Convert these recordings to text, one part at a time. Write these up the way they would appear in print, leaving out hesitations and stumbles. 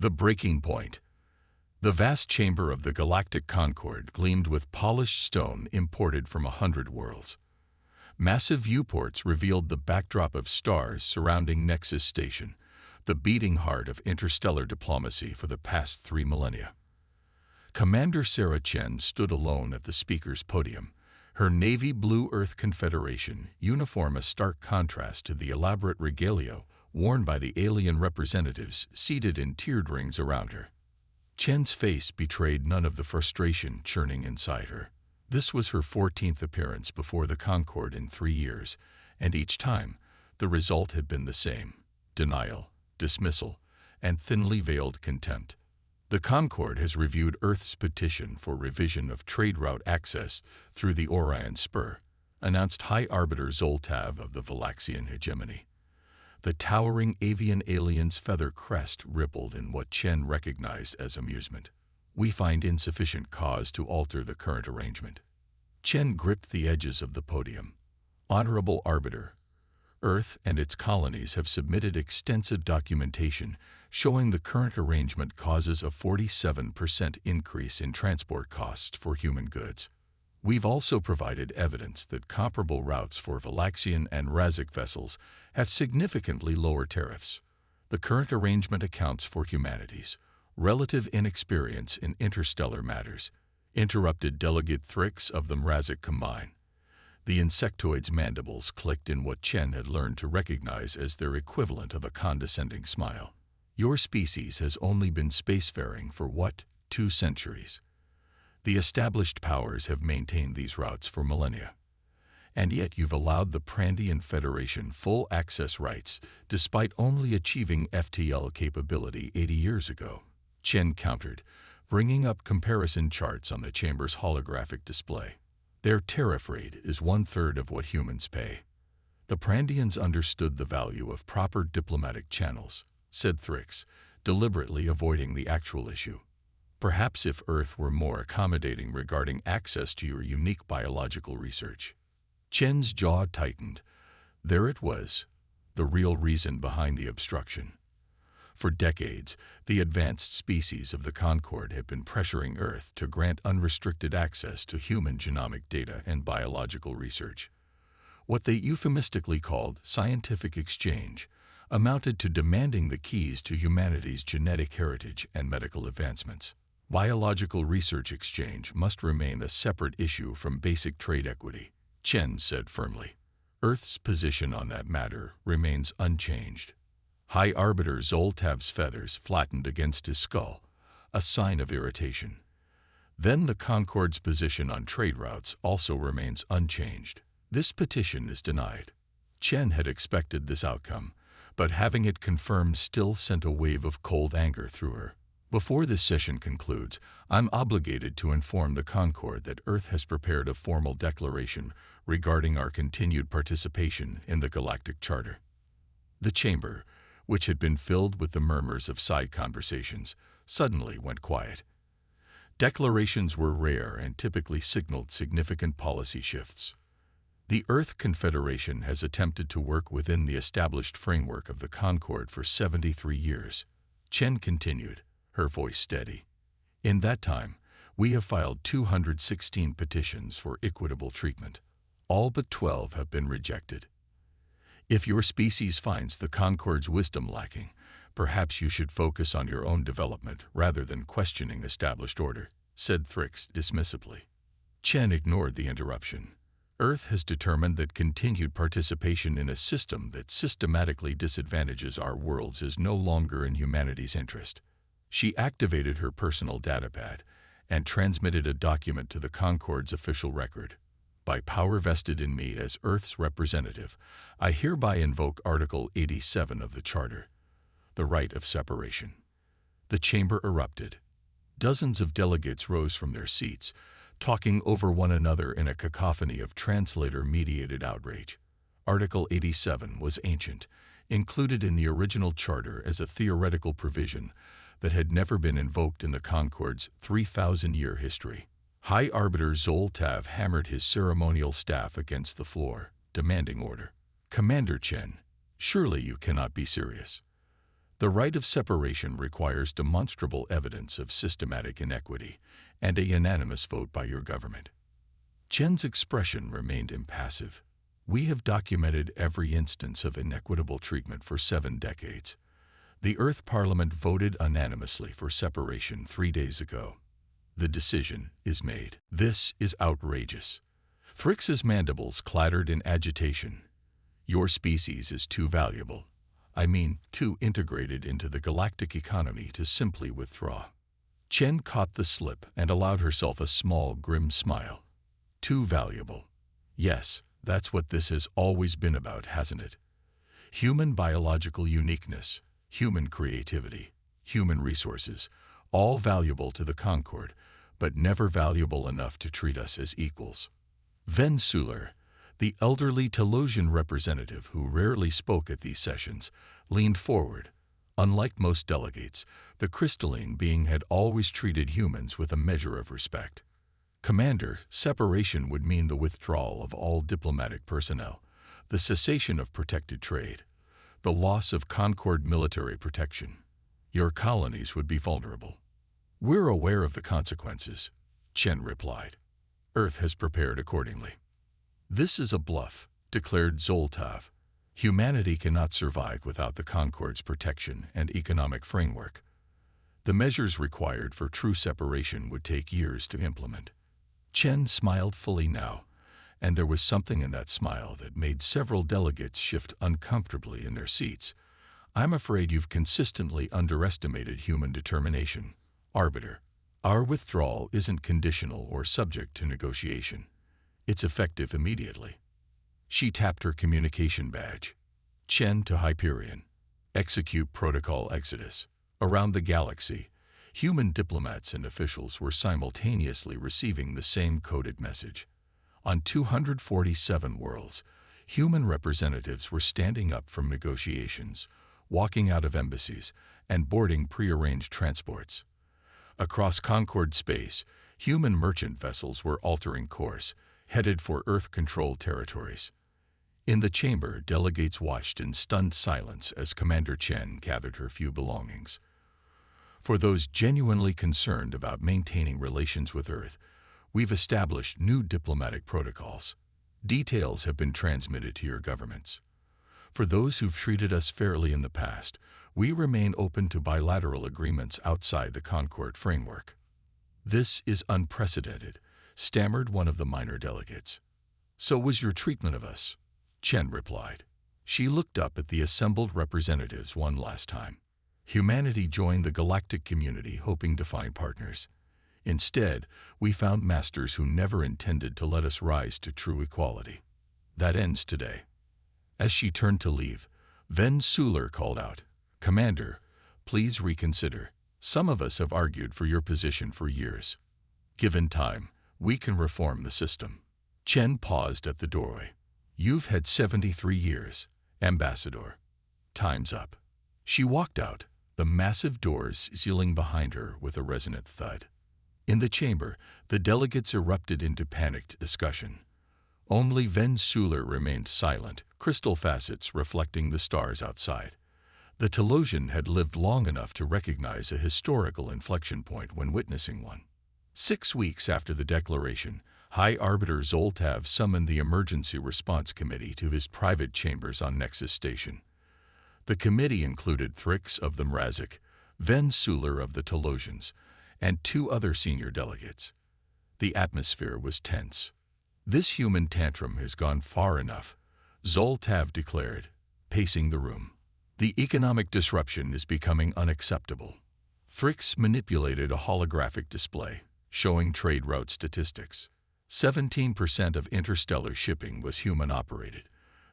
The breaking point. The vast chamber of the Galactic Concorde gleamed with polished stone imported from 100 worlds. Massive viewports revealed the backdrop of stars surrounding Nexus Station, the beating heart of interstellar diplomacy for the past 3 millennia. Commander Sarah Chen stood alone at the speaker's podium, her navy blue Earth Confederation uniform a stark contrast to the elaborate regalia worn by the alien representatives seated in tiered rings around her. Chen's face betrayed none of the frustration churning inside her. This was her 14th appearance before the Concorde in 3 years, and each time, the result had been the same: denial, dismissal, and thinly veiled contempt. The Concorde has reviewed Earth's petition for revision of trade route access through the Orion Spur, announced High Arbiter Zoltav of the Valaxian hegemony. The towering avian alien's feather crest rippled in what Chen recognized as amusement. We find insufficient cause to alter the current arrangement. Chen gripped the edges of the podium. Honorable Arbiter, Earth and its colonies have submitted extensive documentation showing the current arrangement causes a 47% increase in transport costs for human goods. We've also provided evidence that comparable routes for Valaxian and Razic vessels have significantly lower tariffs. The current arrangement accounts for humanity's relative inexperience in interstellar matters, interrupted Delegate Thrix of the Mrazic combine. The insectoid's mandibles clicked in what Chen had learned to recognize as their equivalent of a condescending smile. Your species has only been spacefaring for what, 2 centuries? The established powers have maintained these routes for millennia. And yet you've allowed the Prandian Federation full access rights despite only achieving FTL capability 80 years ago. Chen countered, bringing up comparison charts on the chamber's holographic display. Their tariff rate is 1/3 of what humans pay. The Prandians understood the value of proper diplomatic channels, said Thrix, deliberately avoiding the actual issue. Perhaps if Earth were more accommodating regarding access to your unique biological research. Chen's jaw tightened. There it was, the real reason behind the obstruction. For decades, the advanced species of the Concorde had been pressuring Earth to grant unrestricted access to human genomic data and biological research. What they euphemistically called scientific exchange amounted to demanding the keys to humanity's genetic heritage and medical advancements. Biological research exchange must remain a separate issue from basic trade equity, Chen said firmly. Earth's position on that matter remains unchanged. High Arbiter Zoltav's feathers flattened against his skull, a sign of irritation. Then the Concorde's position on trade routes also remains unchanged. This petition is denied. Chen had expected this outcome, but having it confirmed still sent a wave of cold anger through her. Before this session concludes, I'm obligated to inform the Concorde that Earth has prepared a formal declaration regarding our continued participation in the Galactic Charter. The chamber, which had been filled with the murmurs of side conversations, suddenly went quiet. Declarations were rare and typically signaled significant policy shifts. The Earth Confederation has attempted to work within the established framework of the Concorde for 73 years. Chen continued, her voice steady. In that time, we have filed 216 petitions for equitable treatment. All but 12 have been rejected. If your species finds the Concorde's wisdom lacking, perhaps you should focus on your own development rather than questioning established order, said Thrix dismissively. Chen ignored the interruption. Earth has determined that continued participation in a system that systematically disadvantages our worlds is no longer in humanity's interest. She activated her personal datapad and transmitted a document to the Concorde's official record. By power vested in me as Earth's representative, I hereby invoke Article 87 of the Charter, the right of separation. The chamber erupted. Dozens of delegates rose from their seats, talking over one another in a cacophony of translator-mediated outrage. Article 87 was ancient, included in the original charter as a theoretical provision that had never been invoked in the Concorde's 3,000-year history. High Arbiter Zoltav hammered his ceremonial staff against the floor, demanding order. Commander Chen, surely you cannot be serious. The right of separation requires demonstrable evidence of systematic inequity and a unanimous vote by your government. Chen's expression remained impassive. We have documented every instance of inequitable treatment for 7 decades. The Earth Parliament voted unanimously for separation 3 days ago. The decision is made. This is outrageous. Thrix's mandibles clattered in agitation. Your species is too valuable. I mean, too integrated into the galactic economy to simply withdraw. Chen caught the slip and allowed herself a small, grim smile. Too valuable. Yes, that's what this has always been about, hasn't it? Human biological uniqueness, human creativity, human resources, all valuable to the Concord, but never valuable enough to treat us as equals. Ven Suler, the elderly Telosian representative who rarely spoke at these sessions, leaned forward. Unlike most delegates, the crystalline being had always treated humans with a measure of respect. Commander, separation would mean the withdrawal of all diplomatic personnel, the cessation of protected trade, the loss of Concord military protection. Your colonies would be vulnerable. We're aware of the consequences, Chen replied. Earth has prepared accordingly. This is a bluff, declared Zoltav. Humanity cannot survive without the Concord's protection and economic framework. The measures required for true separation would take years to implement. Chen smiled fully now, and there was something in that smile that made several delegates shift uncomfortably in their seats. I'm afraid you've consistently underestimated human determination, Arbiter. Our withdrawal isn't conditional or subject to negotiation. It's effective immediately. She tapped her communication badge. Chen to Hyperion. Execute Protocol Exodus. Around the galaxy, human diplomats and officials were simultaneously receiving the same coded message. On 247 worlds, human representatives were standing up from negotiations, walking out of embassies, and boarding prearranged transports. Across Concord space, human merchant vessels were altering course, headed for Earth-controlled territories. In the chamber, delegates watched in stunned silence as Commander Chen gathered her few belongings. For those genuinely concerned about maintaining relations with Earth, we've established new diplomatic protocols. Details have been transmitted to your governments. For those who've treated us fairly in the past, we remain open to bilateral agreements outside the Concord framework. This is unprecedented, stammered one of the minor delegates. So was your treatment of us, Chen replied. She looked up at the assembled representatives one last time. Humanity joined the galactic community hoping to find partners. Instead, we found masters who never intended to let us rise to true equality. That ends today. As she turned to leave, Ven Suler called out, Commander, please reconsider. Some of us have argued for your position for years. Given time, we can reform the system. Chen paused at the doorway. You've had 73 years, Ambassador. Time's up. She walked out, the massive doors sealing behind her with a resonant thud. In the chamber, the delegates erupted into panicked discussion. Only Ven Suler remained silent, crystal facets reflecting the stars outside. The Telosian had lived long enough to recognize a historical inflection point when witnessing one. 6 weeks after the declaration, High Arbiter Zoltav summoned the Emergency Response Committee to his private chambers on Nexus Station. The committee included Thrix of the Mrazik, Ven Suler of the Telosians, and 2 other senior delegates. The atmosphere was tense. This human tantrum has gone far enough, Zoltav declared, pacing the room. The economic disruption is becoming unacceptable. Thrix manipulated a holographic display, showing trade route statistics. 17% of interstellar shipping was human-operated.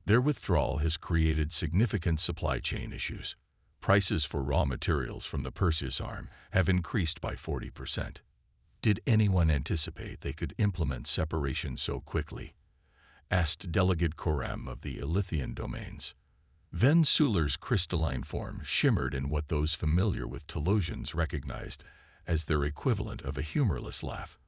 Their withdrawal has created significant supply chain issues. Prices for raw materials from the Perseus arm have increased by 40%. Did anyone anticipate they could implement separation so quickly? Asked Delegate Koram of the Elythian domains. Ven Suler's crystalline form shimmered in what those familiar with Telosians recognized as their equivalent of a humorless laugh.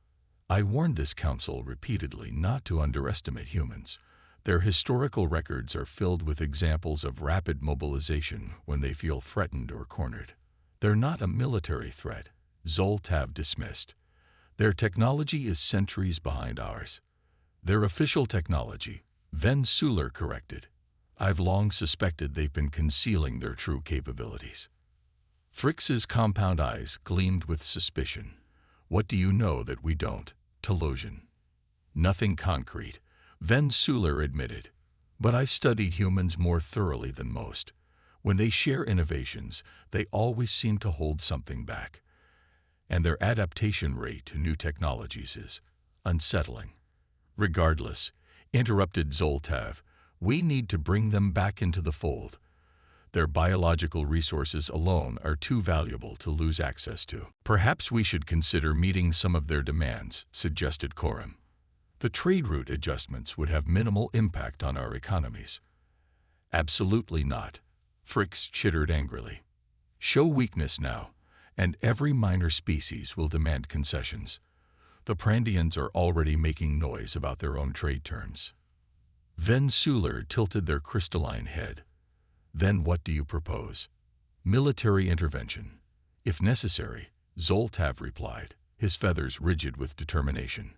I warned this council repeatedly not to underestimate humans. Their historical records are filled with examples of rapid mobilization when they feel threatened or cornered. They're not a military threat, Zoltav dismissed. Their technology is centuries behind ours. Their official technology, Van Suler corrected. I've long suspected they've been concealing their true capabilities. Thrix's compound eyes gleamed with suspicion. What do you know that we don't, Telosian? Nothing concrete, Van Suler admitted. But I've studied humans more thoroughly than most. When they share innovations, they always seem to hold something back. And their adaptation rate to new technologies is unsettling. Regardless, interrupted Zoltav, we need to bring them back into the fold. Their biological resources alone are too valuable to lose access to. Perhaps we should consider meeting some of their demands, suggested Coram. The trade route adjustments would have minimal impact on our economies. Absolutely not, Thrix chittered angrily. Show weakness now, and every minor species will demand concessions. The Prandians are already making noise about their own trade terms. Van Suler tilted their crystalline head. Then what do you propose? Military intervention. If necessary, Zoltav replied, his feathers rigid with determination.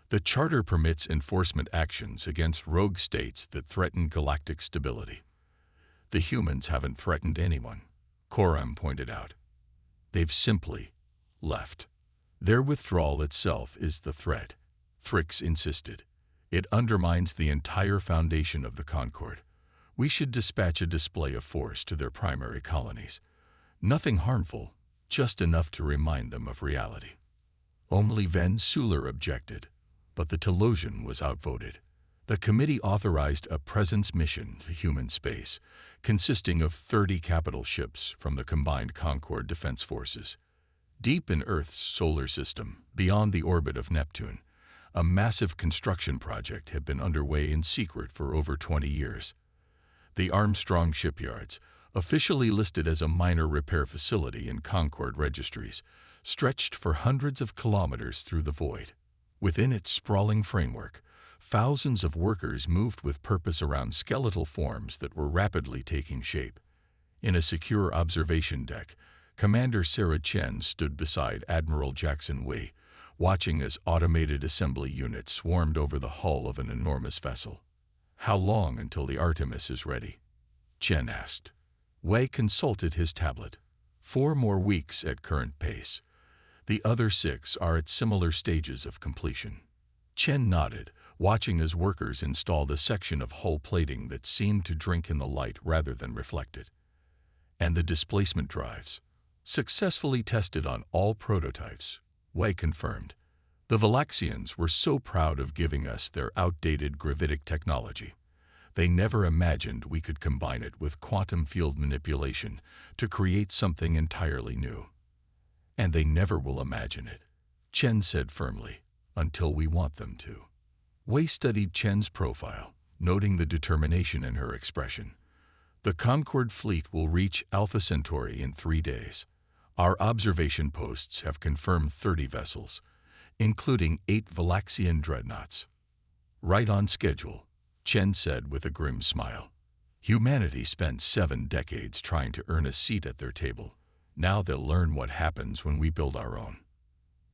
The Charter permits enforcement actions against rogue states that threaten galactic stability. The humans haven't threatened anyone, Coram pointed out. They've simply left. Their withdrawal itself is the threat, Thrix insisted. It undermines the entire foundation of the Concord. We should dispatch a display of force to their primary colonies. Nothing harmful, just enough to remind them of reality. Only Van Suler objected, but the Telosian was outvoted. The committee authorized a presence mission to human space, consisting of 30 capital ships from the combined Concord Defense Forces. Deep in Earth's solar system, beyond the orbit of Neptune, a massive construction project had been underway in secret for over 20 years. The Armstrong shipyards, officially listed as a minor repair facility in Concord registries, stretched for hundreds of kilometers through the void. Within its sprawling framework, thousands of workers moved with purpose around skeletal forms that were rapidly taking shape. In a secure observation deck, Commander Sarah Chen stood beside Admiral Jackson Wei, watching as automated assembly units swarmed over the hull of an enormous vessel. How long until the Artemis is ready? Chen asked. Wei consulted his tablet. 4 more weeks at current pace. The other 6 are at similar stages of completion. Chen nodded, watching as workers installed a section of hull plating that seemed to drink in the light rather than reflect it. And the displacement drives. Successfully tested on all prototypes, Wei confirmed. The Valaxians were so proud of giving us their outdated gravitic technology. They never imagined we could combine it with quantum field manipulation to create something entirely new. And they never will imagine it, Chen said firmly, until we want them to. Wei studied Chen's profile, noting the determination in her expression. The Concord fleet will reach Alpha Centauri in 3 days. Our observation posts have confirmed 30 vessels, including 8 Valaxian dreadnoughts. Right on schedule, Chen said with a grim smile. Humanity spent 7 decades trying to earn a seat at their table. Now they'll learn what happens when we build our own.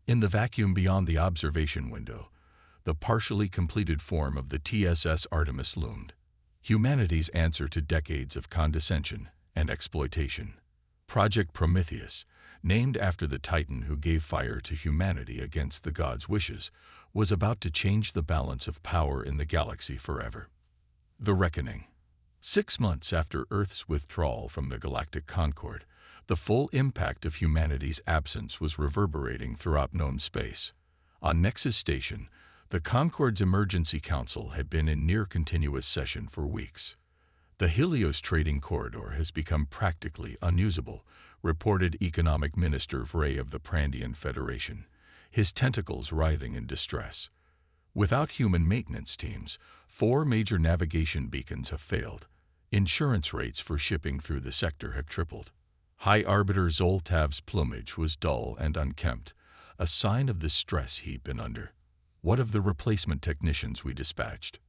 In the vacuum beyond the observation window, the partially completed form of the TSS Artemis loomed. Humanity's answer to decades of condescension and exploitation. Project Prometheus, named after the Titan who gave fire to humanity against the gods' wishes, was about to change the balance of power in the galaxy forever. The Reckoning. 6 months after Earth's withdrawal from the Galactic Concord, the full impact of humanity's absence was reverberating throughout known space. On Nexus Station, the Concord's Emergency Council had been in near-continuous session for weeks. The Helios trading corridor has become practically unusable, reported Economic Minister Vray of the Prandian Federation, his tentacles writhing in distress. Without human maintenance teams, 4 major navigation beacons have failed. Insurance rates for shipping through the sector have tripled. High Arbiter Zoltav's plumage was dull and unkempt, a sign of the stress he'd been under. What of the replacement technicians we dispatched?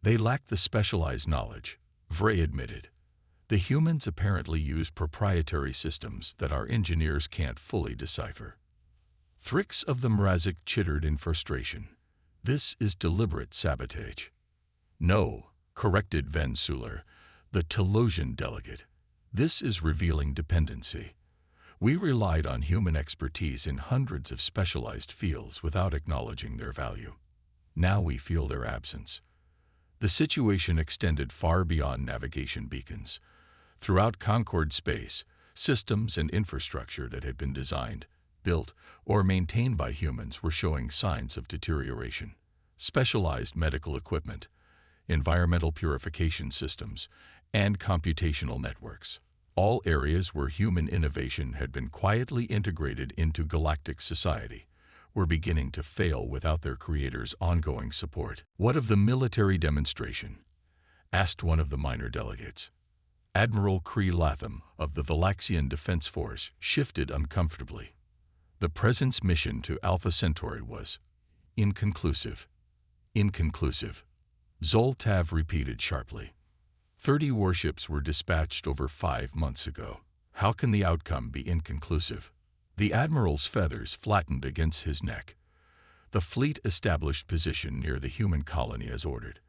They lack the specialized knowledge, Vray admitted. The humans apparently use proprietary systems that our engineers can't fully decipher. Thrix of the Mrazik chittered in frustration. This is deliberate sabotage. No, corrected Van Suler, the Telosian delegate. This is revealing dependency. We relied on human expertise in hundreds of specialized fields without acknowledging their value. Now we feel their absence. The situation extended far beyond navigation beacons. Throughout Concorde space, systems and infrastructure that had been designed, built, or maintained by humans were showing signs of deterioration. Specialized medical equipment, environmental purification systems, and computational networks, all areas where human innovation had been quietly integrated into galactic society, were beginning to fail without their creators' ongoing support. What of the military demonstration? Asked one of the minor delegates. Admiral Cree Latham of the Valaxian Defense Force shifted uncomfortably. The presence mission to Alpha Centauri was inconclusive. Inconclusive. Zoltav repeated sharply. 30 warships were dispatched over 5 months ago. How can the outcome be inconclusive? The admiral's feathers flattened against his neck. The fleet established position near the human colony as ordered.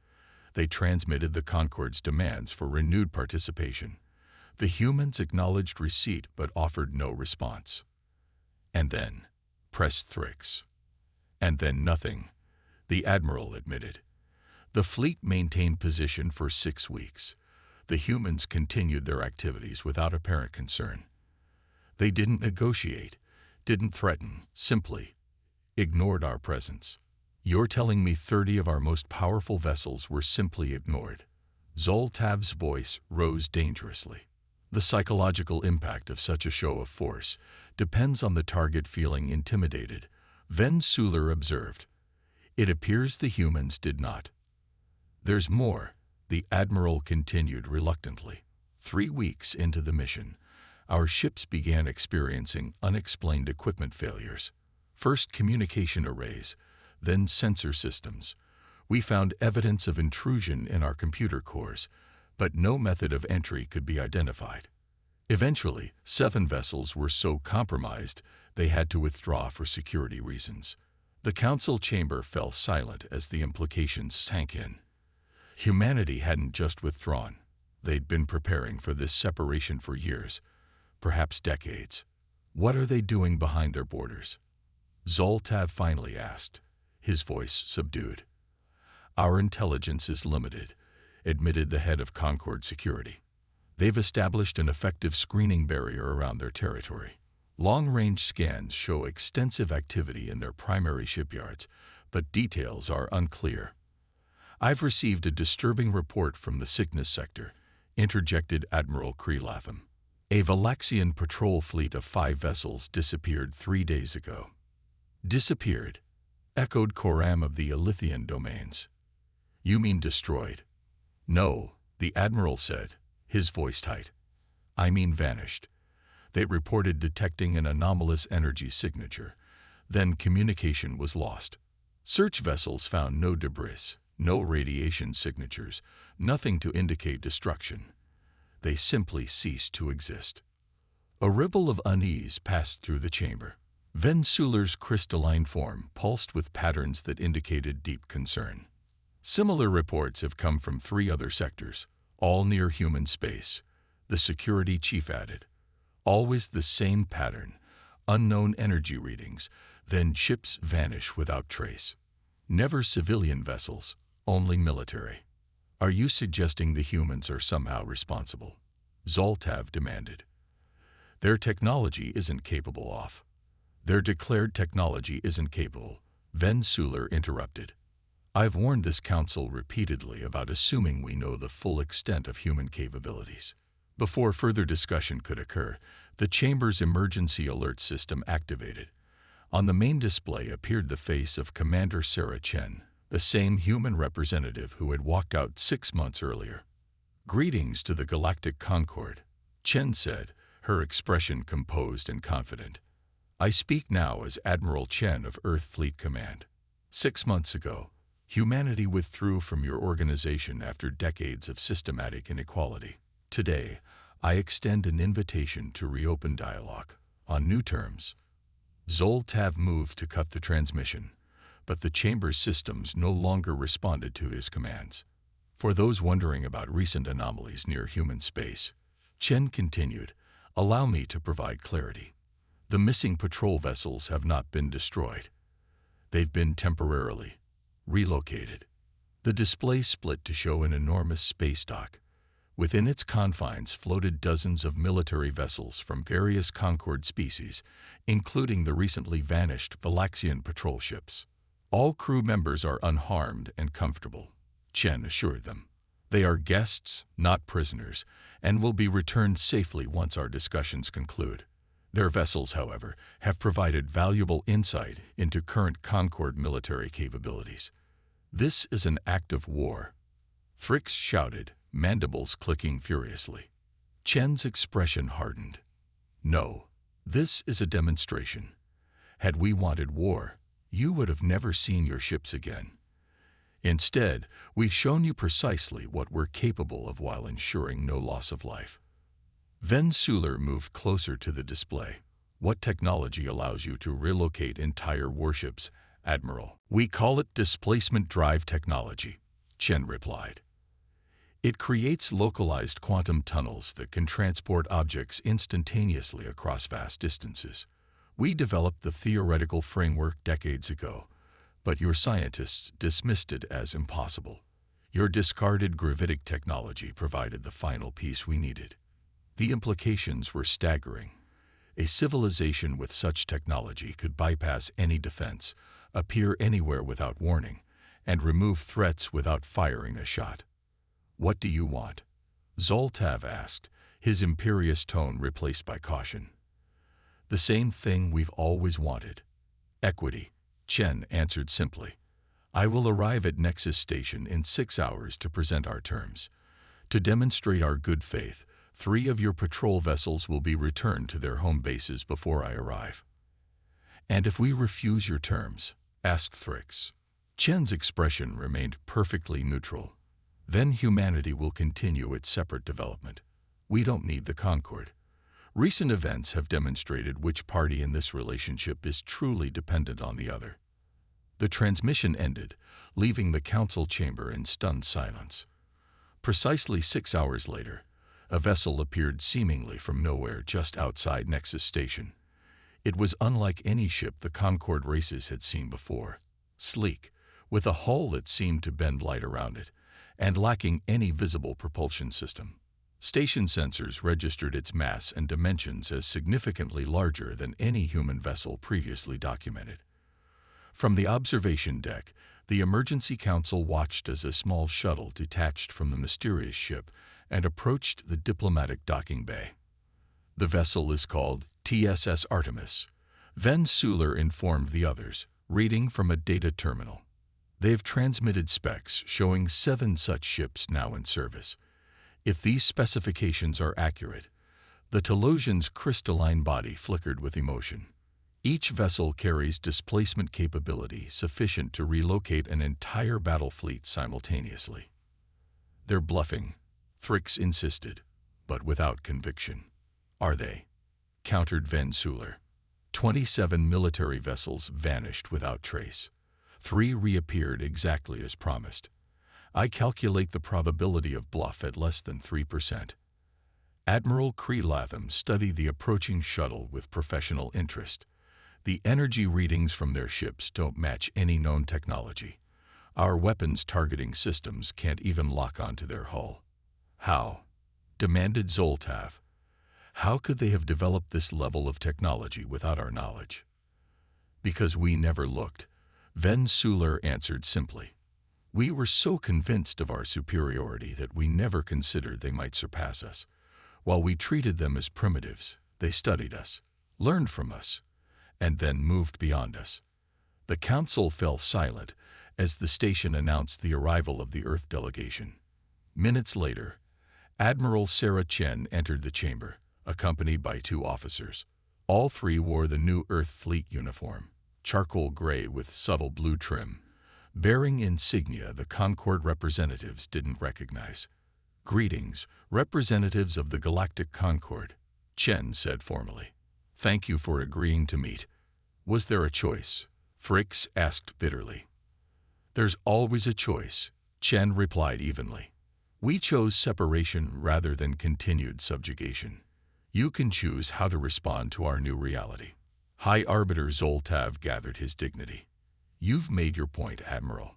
They transmitted the Concorde's demands for renewed participation. The humans acknowledged receipt but offered no response. And then, pressed Thrix. And then nothing, the admiral admitted. The fleet maintained position for 6 weeks. The humans continued their activities without apparent concern. They didn't negotiate, didn't threaten, simply ignored our presence. You're telling me 30 of our most powerful vessels were simply ignored? Zoltav's voice rose dangerously. The psychological impact of such a show of force depends on the target feeling intimidated, Van Suler observed. It appears the humans did not. There's more, the admiral continued reluctantly. 3 weeks into the mission, our ships began experiencing unexplained equipment failures. First communication arrays, then sensor systems. We found evidence of intrusion in our computer cores, but no method of entry could be identified. Eventually, 7 vessels were so compromised they had to withdraw for security reasons. The council chamber fell silent as the implications sank in. Humanity hadn't just withdrawn. They'd been preparing for this separation for years, perhaps decades. What are they doing behind their borders? Zoltav finally asked, his voice subdued. Our intelligence is limited, admitted the head of Concorde Security. They've established an effective screening barrier around their territory. Long-range scans show extensive activity in their primary shipyards, but details are unclear. I've received a disturbing report from the sickness sector, interjected Admiral Cree Latham. A Valaxian patrol fleet of 5 vessels disappeared 3 days ago. Disappeared, echoed Coram of the Elythian domains. You mean destroyed? No, the admiral said, his voice tight. I mean vanished. They reported detecting an anomalous energy signature. Then communication was lost. Search vessels found no debris, no radiation signatures, nothing to indicate destruction. They simply ceased to exist. A ripple of unease passed through the chamber. Van Suler's crystalline form pulsed with patterns that indicated deep concern. Similar reports have come from 3 other sectors, all near human space, the security chief added. Always the same pattern, unknown energy readings, then ships vanish without trace. Never civilian vessels, only military. Are you suggesting the humans are somehow responsible? Zoltav demanded. Their technology isn't capable of. Their declared technology isn't capable, Van Suler interrupted. I've warned this council repeatedly about assuming we know the full extent of human capabilities. Before further discussion could occur, the chamber's emergency alert system activated. On the main display appeared the face of Commander Sarah Chen, the same human representative who had walked out 6 months earlier. Greetings to the Galactic Concorde, Chen said, her expression composed and confident. I speak now as Admiral Chen of Earth Fleet Command. 6 months ago, Humanity withdrew from your organization after decades of systematic inequality. Today, I extend an invitation to reopen dialogue on new terms. Zoltav moved to cut the transmission, but the chamber's systems no longer responded to his commands. For those wondering about recent anomalies near human space, Chen continued, "Allow me to provide clarity. The missing patrol vessels have not been destroyed. They've been temporarily relocated." The display split to show an enormous space dock. Within its confines floated dozens of military vessels from various Concord species, including the recently vanished Valaxian patrol ships. All crew members are unharmed and comfortable, Chen assured them. They are guests, not prisoners, and will be returned safely once our discussions conclude. Their vessels, however, have provided valuable insight into current Concord military capabilities. "This is an act of war," Thrix shouted, mandibles clicking furiously. Chen's expression hardened. "No, this is a demonstration. Had we wanted war, you would have never seen your ships again. Instead, we've shown you precisely what we're capable of while ensuring no loss of life." Ven Suler moved closer to the display. "What technology allows you to relocate entire warships, Admiral?" "We call it displacement drive technology," Chen replied. "It creates localized quantum tunnels that can transport objects instantaneously across vast distances. We developed the theoretical framework decades ago, but your scientists dismissed it as impossible. Your discarded gravitic technology provided the final piece we needed." The implications were staggering. A civilization with such technology could bypass any defense, appear anywhere without warning, and remove threats without firing a shot. "What do you want?" Zoltav asked, his imperious tone replaced by caution. "The same thing we've always wanted. Equity," Chen answered simply. "I will arrive at Nexus Station in 6 hours to present our terms. To demonstrate our good faith, 3 of your patrol vessels will be returned to their home bases before I arrive." "And if we refuse your terms?" asked Thrix. Chen's expression remained perfectly neutral. "Then humanity will continue its separate development. We don't need the Concord. Recent events have demonstrated which party in this relationship is truly dependent on the other." The transmission ended, leaving the council chamber in stunned silence. Precisely 6 hours later, a vessel appeared seemingly from nowhere just outside Nexus Station. It was unlike any ship the Concord races had seen before. Sleek, with a hull that seemed to bend light around it, and lacking any visible propulsion system. Station sensors registered its mass and dimensions as significantly larger than any human vessel previously documented. From the observation deck, the Emergency Council watched as a small shuttle detached from the mysterious ship and approached the diplomatic docking bay. "The vessel is called TSS Artemis," Ven Suler informed the others, reading from a data terminal. "They've transmitted specs showing 7 such ships now in service. If these specifications are accurate," the Telosian's crystalline body flickered with emotion. "Each vessel carries displacement capability sufficient to relocate an entire battle fleet simultaneously." "They're bluffing," Thrix insisted, but without conviction. "Are they?" countered Ven Suler. 27 military vessels vanished without trace. 3 reappeared exactly as promised. I calculate the probability of bluff at less than 3%. Admiral Latham studied the approaching shuttle with professional interest. "The energy readings from their ships don't match any known technology. Our weapons targeting systems can't even lock onto their hull." "How?" demanded Zoltav. "How could they have developed this level of technology without our knowledge?" "Because we never looked," Ven Suler answered simply. "We were so convinced of our superiority that we never considered they might surpass us. While we treated them as primitives, they studied us, learned from us, and then moved beyond us." The council fell silent as the station announced the arrival of the Earth delegation. Minutes later, Admiral Sarah Chen entered the chamber, accompanied by 2 officers. All 3 wore the new Earth Fleet uniform, charcoal gray with subtle blue trim. bearing insignia the Concord representatives didn't recognize. "Greetings, representatives of the Galactic Concord," Chen said formally. "Thank you for agreeing to meet." "Was there a choice?" Fricks asked bitterly. "There's always a choice," Chen replied evenly. "We chose separation rather than continued subjugation. You can choose how to respond to our new reality." High Arbiter Zoltav gathered his dignity. "You've made your point, Admiral.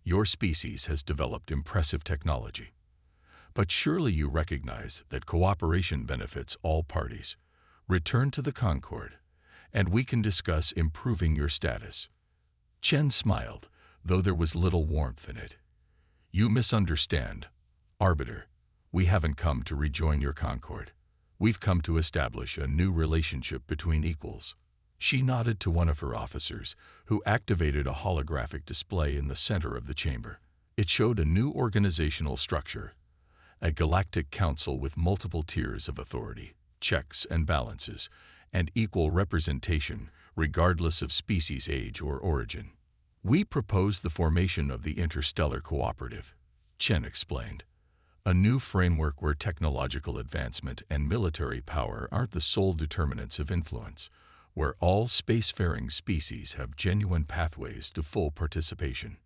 Your species has developed impressive technology. But surely you recognize that cooperation benefits all parties. Return to the Concord, and we can discuss improving your status." Chen smiled, though there was little warmth in it. "You misunderstand, Arbiter. We haven't come to rejoin your Concord. We've come to establish a new relationship between equals." She nodded to one of her officers, who activated a holographic display in the center of the chamber. It showed a new organizational structure, a galactic council with multiple tiers of authority, checks and balances, and equal representation regardless of species, age, or origin. "We propose the formation of the Interstellar Cooperative," Chen explained. "A new framework where technological advancement and military power aren't the sole determinants of influence, where all spacefaring species have genuine pathways to full participation."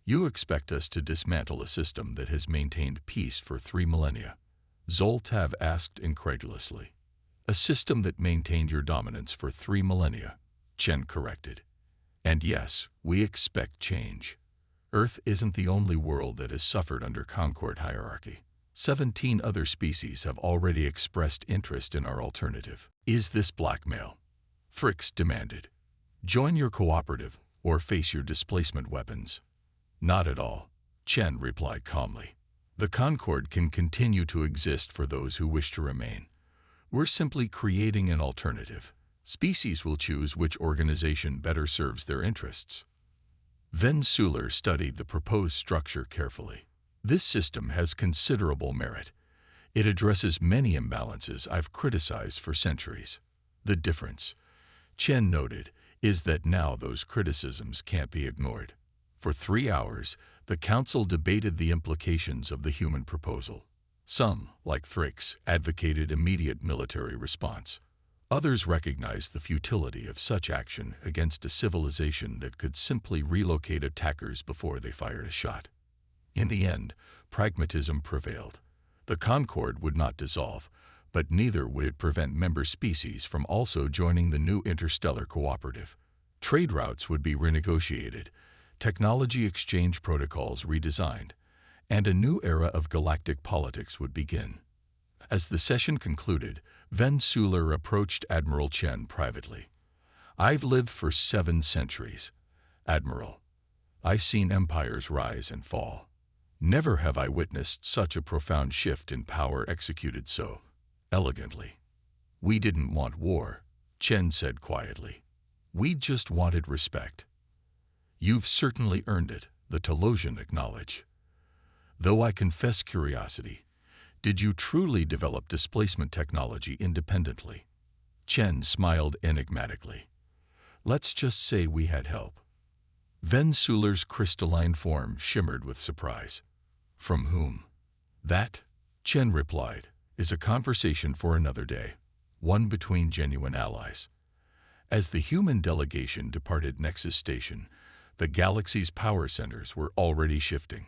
"You expect us to dismantle a system that has maintained peace for 3 millennia?" Zoltav asked incredulously. "A system that maintained your dominance for 3 millennia, Chen corrected. "And yes, we expect change. Earth isn't the only world that has suffered under Concord hierarchy. 17 other species have already expressed interest in our alternative." "Is this blackmail?" Fricks demanded. "Join your cooperative or face your displacement weapons." "Not at all," Chen replied calmly. "The Concord can continue to exist for those who wish to remain. We're simply creating an alternative. Species will choose which organization better serves their interests." Van Suler studied the proposed structure carefully. "This system has considerable merit. It addresses many imbalances I've criticized for centuries. The difference," Chen noted, "is that now those criticisms can't be ignored." For 3 hours, the council debated the implications of the human proposal. Some, like Fricks, advocated immediate military response. Others recognized the futility of such action against a civilization that could simply relocate attackers before they fired a shot. In the end, pragmatism prevailed. The Concord would not dissolve, but neither would it prevent member species from also joining the new interstellar cooperative. Trade routes would be renegotiated, technology exchange protocols redesigned, and a new era of galactic politics would begin. As the session concluded, Van Suler approached Admiral Chen privately. "I've lived for 7 centuries, Admiral. I've seen empires rise and fall. Never have I witnessed such a profound shift in power executed so elegantly." "We didn't want war," Chen said quietly. "We just wanted respect." "You've certainly earned it," the Telosian acknowledged. "Though I confess curiosity, did you truly develop displacement technology independently?" Chen smiled enigmatically. "Let's just say we had help." Van Suler's crystalline form shimmered with surprise. "From whom?" "That," Chen replied, "is a conversation for another day, one between genuine allies." As the human delegation departed Nexus Station, the galaxy's power centers were already shifting.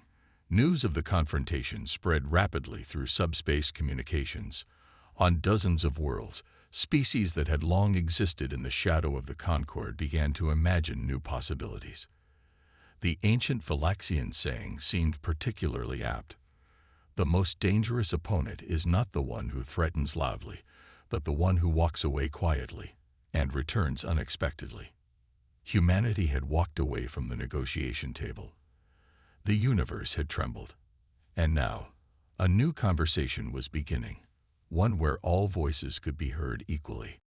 News of the confrontation spread rapidly through subspace communications. On dozens of worlds, species that had long existed in the shadow of the Concord began to imagine new possibilities. The ancient Valaxian saying seemed particularly apt. The most dangerous opponent is not the one who threatens loudly, but the one who walks away quietly and returns unexpectedly. Humanity had walked away from the negotiation table. The universe had trembled. And now, a new conversation was beginning, one where all voices could be heard equally.